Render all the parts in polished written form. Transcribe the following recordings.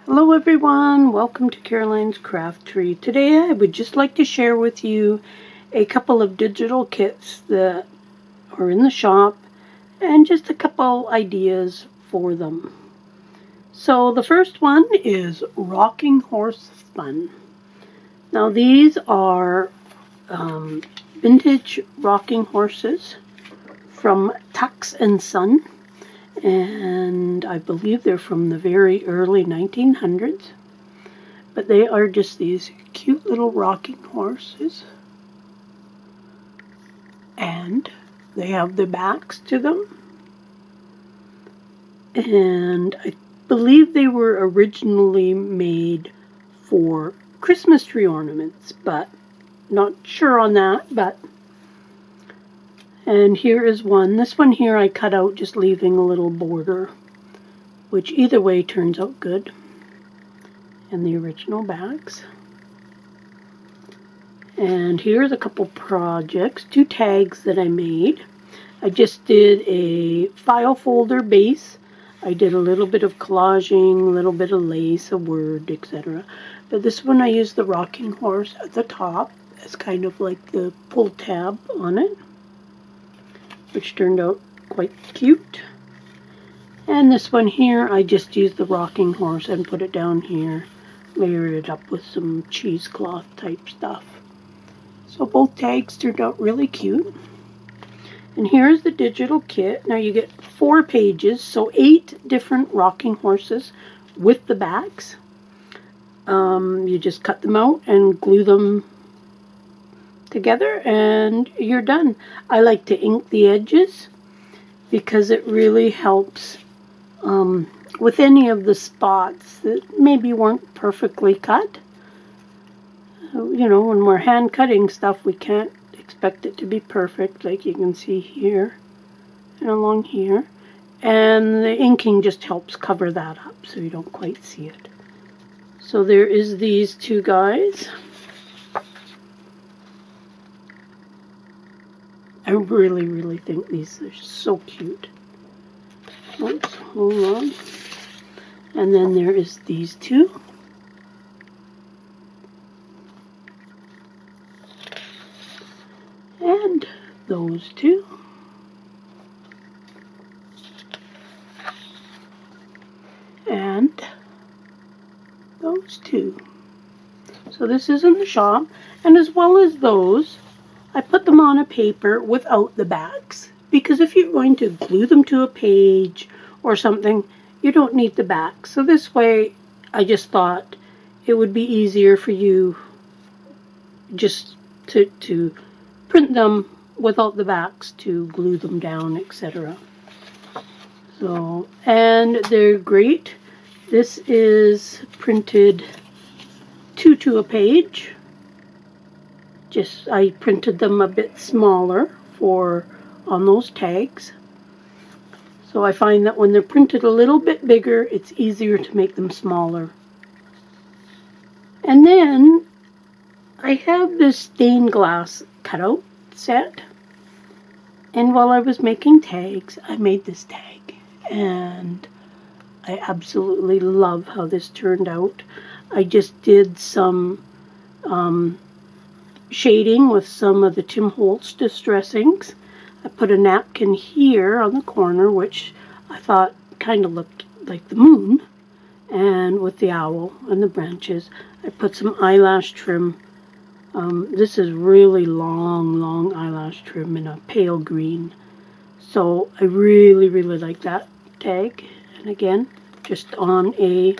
Hello everyone, welcome to Caroline's Craft Tree. Today I would just like to share with you a couple of digital kits that are in the shop and just a couple ideas for them. So the first one is Rocking Horse Fun. Now these are vintage rocking horses from Tucks and Son. And I believe they're from the very early 1900s. But they are just these cute little rocking horses. And they have the backs to them. And I believe they were originally made for Christmas tree ornaments, but not sure on that. And here is one. This one here I cut out just leaving a little border, which either way turns out good. And the original backs. And here's a couple projects, 2 tags that I made. I just did a file folder base. I did a little bit of collaging, a little bit of lace, a word, etc. But this one I used the rocking horse at the top as kind of like the pull tab on it, which turned out quite cute. And this one here, I just used the rocking horse and put it down here, layered it up with some cheesecloth type stuff. So both tags turned out really cute. And here's the digital kit. Now you get 4 pages, so 8 different rocking horses with the backs. You just cut them out and glue them together and you're done. I like to ink the edges because it really helps with any of the spots that maybe weren't perfectly cut. You know, when we're hand cutting stuff, we can't expect it to be perfect, like you can see here and along here. And the inking just helps cover that up so you don't quite see it. So there is these 2 guys. I really think these are so cute. Oops, hold on. And then there is these 2. And those 2. And those 2. So this is in the shop. And as well as those, I put them on a paper without the backs, because if you're going to glue them to a page or something, you don't need the backs. So this way, I just thought it would be easier for you just to print them without the backs, to glue them down, etc. So, and they're great. This is printed 2 to a page. I printed them a bit smaller on those tags. So I find that when they're printed a little bit bigger, it's easier to make them smaller. And then I have this stained glass cutout set. And while I was making tags, I made this tag. And I absolutely love how this turned out. I just did some shading with some of the Tim Holtz distressings. I put a napkin here on the corner, which I thought kind of looked like the moon, and with the owl and the branches. I put some eyelash trim. This is really long eyelash trim in a pale green. So I really like that tag. And again, just on a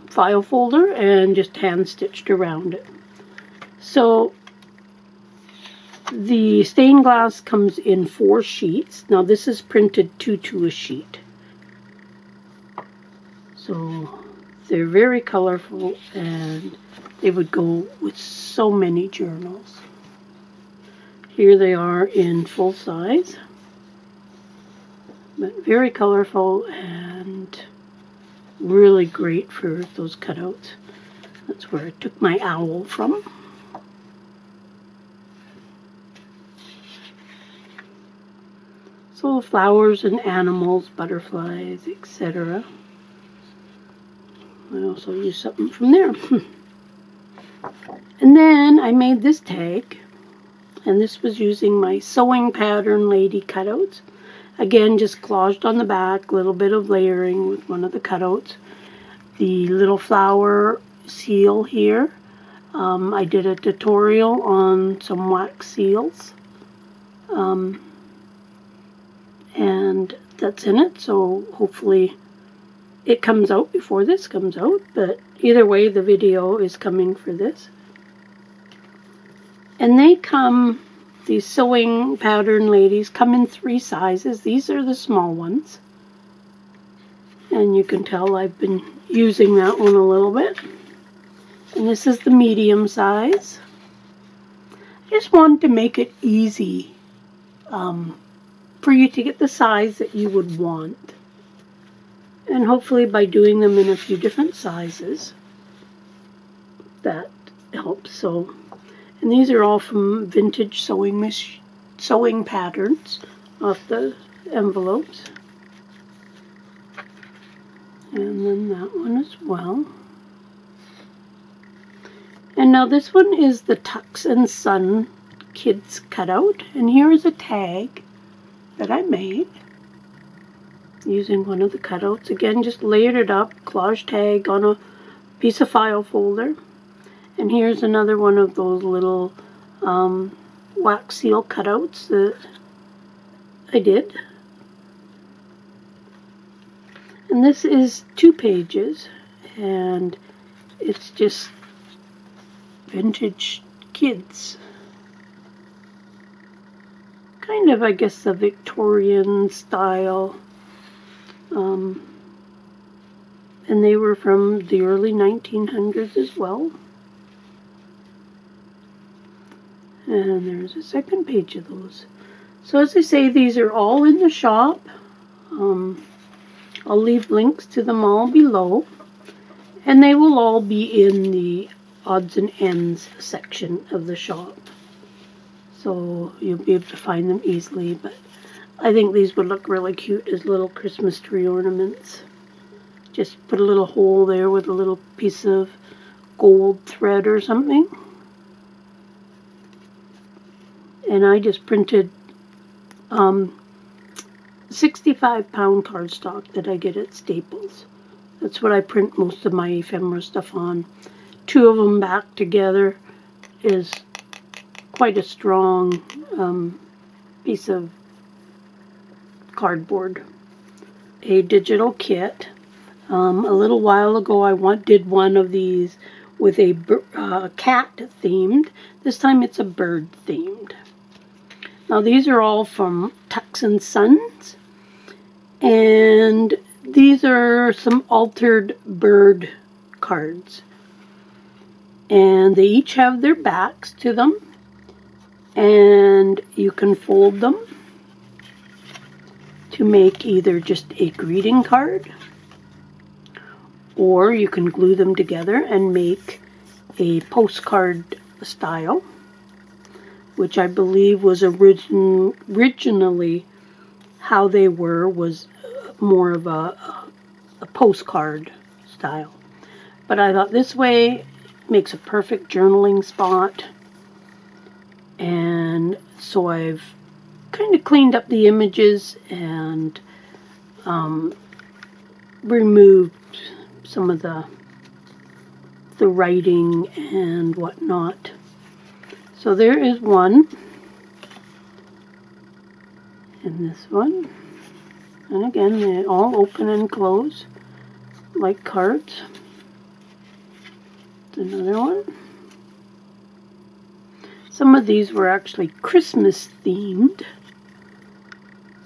file folder and just hand stitched around it. So the stained glass comes in 4 sheets. Now this is printed 2 to a sheet. So they're very colorful and they would go with so many journals. Here they are in full size, but very colorful and really great for those cutouts. That's where I took my owl from. So flowers and animals, butterflies, etc. I also used something from there. And then I made this tag, and this was using my sewing pattern lady cutouts. Again, just collaged on the back, a little bit of layering with one of the cutouts. The little flower seal here. I did a tutorial on some wax seals. And that's in it, so hopefully it comes out before this comes out, but either way the video is coming for this. And they come, these sewing pattern ladies come in 3 sizes. These are the small ones. And you can tell I've been using that one a little bit. And this is the medium size. I just wanted to make it easy for you to get the size that you would want. And hopefully by doing them in a few different sizes, that helps. So, and these are all from Vintage Sewing Patterns off the envelopes. And then that one as well. And now this one is the Tucks and Son Kids cutout. And here is a tag that I made using one of the cutouts. Again, just layered it up, collage tag on a piece of file folder. And here's another one of those little wax seal cutouts that I did. And this is 2 pages, and it's just vintage kids. Kind of, I guess, a Victorian style. And they were from the early 1900s as well. And there's a second page of those. So as I say, these are all in the shop. I'll leave links to them all below. And they will all be in the odds and ends section of the shop. So you'll be able to find them easily. But I think these would look really cute as little Christmas tree ornaments. Just put a little hole there with a little piece of gold thread or something. And I just printed 65-pound cardstock that I get at Staples. That's what I print most of my ephemera stuff on. 2 of them back together is quite a strong piece of cardboard. A digital kit. A little while ago I did one of these with a cat themed. This time it's a bird themed. Now these are all from Tucks and Sons, and these are some altered bird cards. And they each have their backs to them, and you can fold them to make either just a greeting card, or you can glue them together and make a postcard style, which I believe was originally how they were, was more of a postcard style. But I thought this way makes a perfect journaling spot. And so I've kind of cleaned up the images and removed some of the writing and whatnot. So there is one, and this one, and again they all open and close like cards. Another one. Some of these were actually Christmas themed,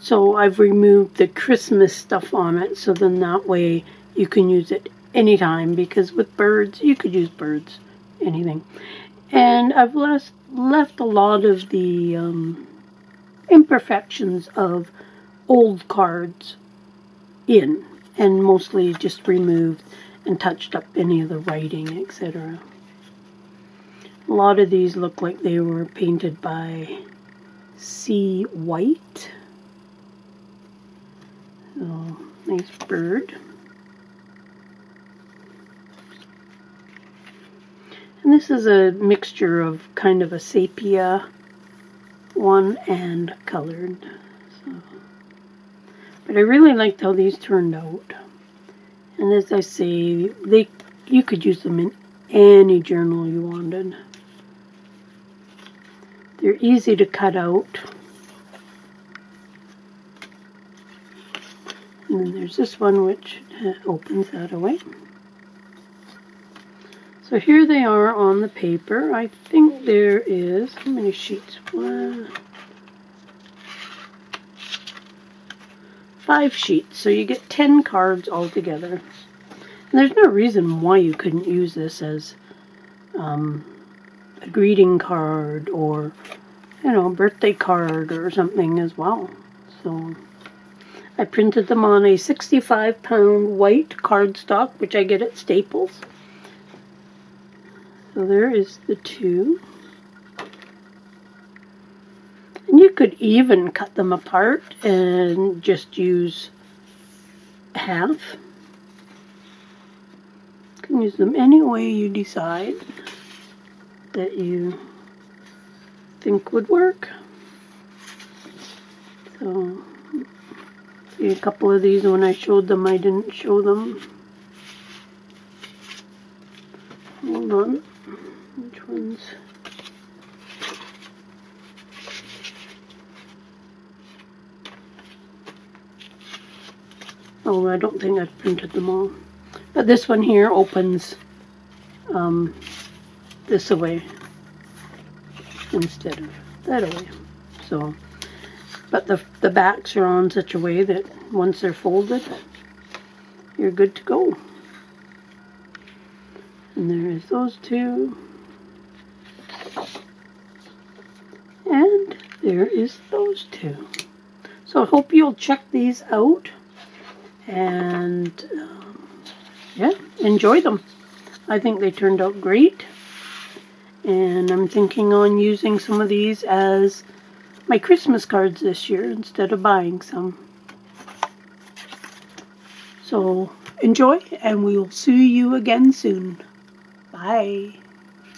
so I've removed the Christmas stuff on it, so then that way you can use it anytime, because with birds you could use birds, anything. And I've left a lot of the imperfections of old cards in, and mostly just removed and touched up any of the writing, etc. A lot of these look like they were painted by C. White. So, nice bird. And this is a mixture of kind of a sepia one and colored. So. But I really liked how these turned out. And as I say, you could use them in any journal you wanted. They're easy to cut out. And then there's this one which opens that away. So here they are on the paper. I think there is, how many sheets? 5 sheets. So you get 10 cards altogether. And there's no reason why you couldn't use this as a greeting card or, birthday card or something as well. So I printed them on a 65-pound white cardstock, which I get at Staples. So there is the 2. And you could even cut them apart and just use half. You can use them any way you decide that you think would work. So, see, a couple of these when I showed them, I didn't show them. Hold on. Which ones? Oh, I don't think I've printed them all. But this one here opens this away instead of that away. So, but the backs are on such a way that once they're folded, you're good to go. And there is those 2. And there is those 2. So I hope you'll check these out. And yeah, enjoy them. I think they turned out great. And I'm thinking on using some of these as my Christmas cards this year instead of buying some. So enjoy, and we'll see you again soon. Bye.